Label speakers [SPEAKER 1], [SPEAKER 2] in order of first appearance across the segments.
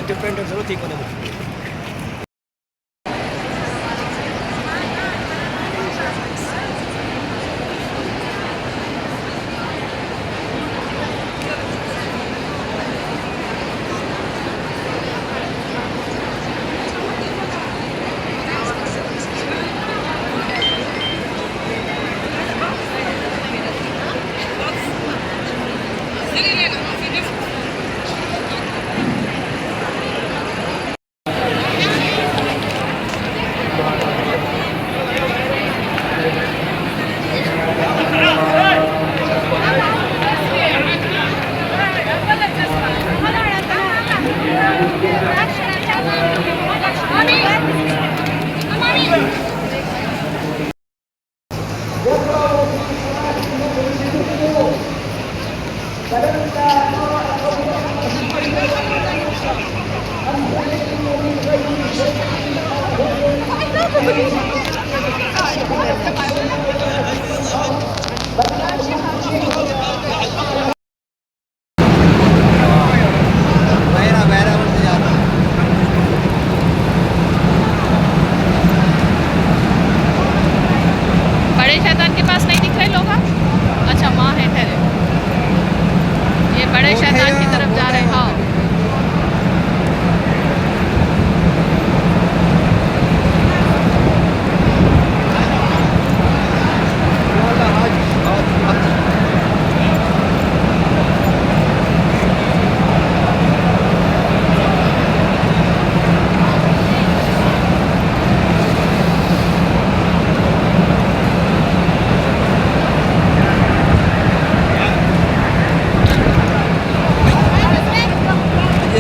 [SPEAKER 1] Different जरूर ठीक होने
[SPEAKER 2] बड़े शैतान के पास नहीं दिख रहे लोग आप? अच्छा माँ है ठहरे, ये बड़े शैतान की तरफ जा रहे हैं। हाँ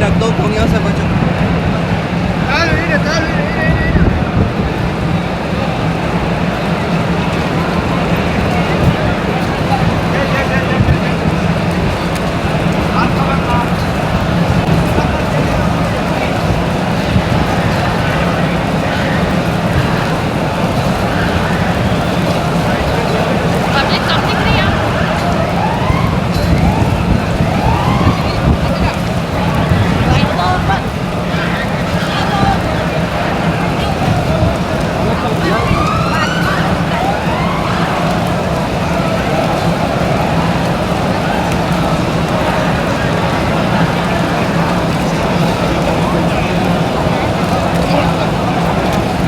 [SPEAKER 1] रख दो कोनियों से बचो
[SPEAKER 2] पब्लिक कम दिख रही है आपको?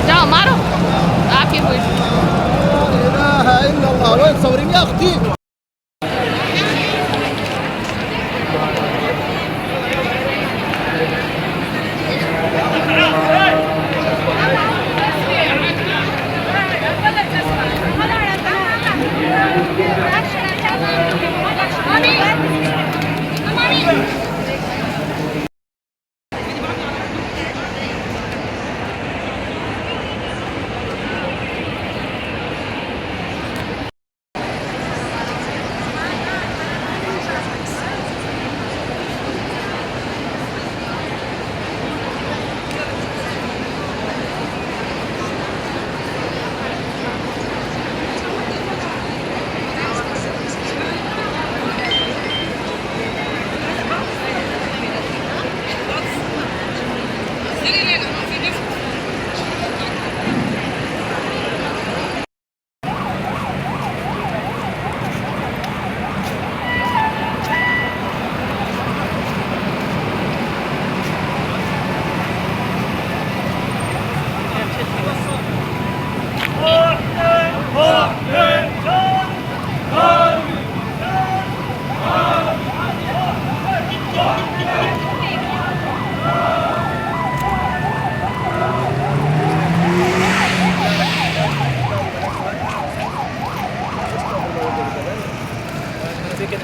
[SPEAKER 2] जाओ मारो आपकी कोई
[SPEAKER 1] وين تصوريني يا اختي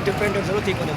[SPEAKER 1] डिफरेंट जरूर ठीक होने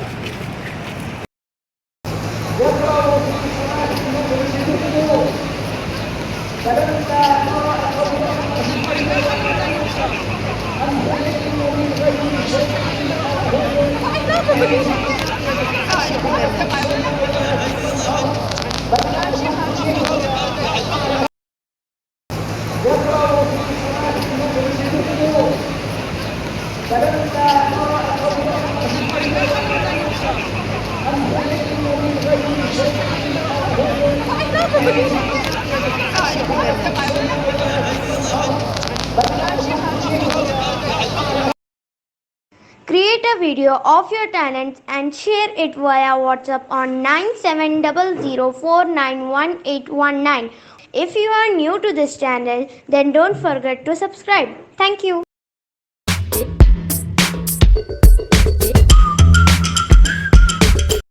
[SPEAKER 3] Create a video of your talents and share it via WhatsApp on 9700491819. If you are new to this channel, then don't forget to subscribe. Thank you.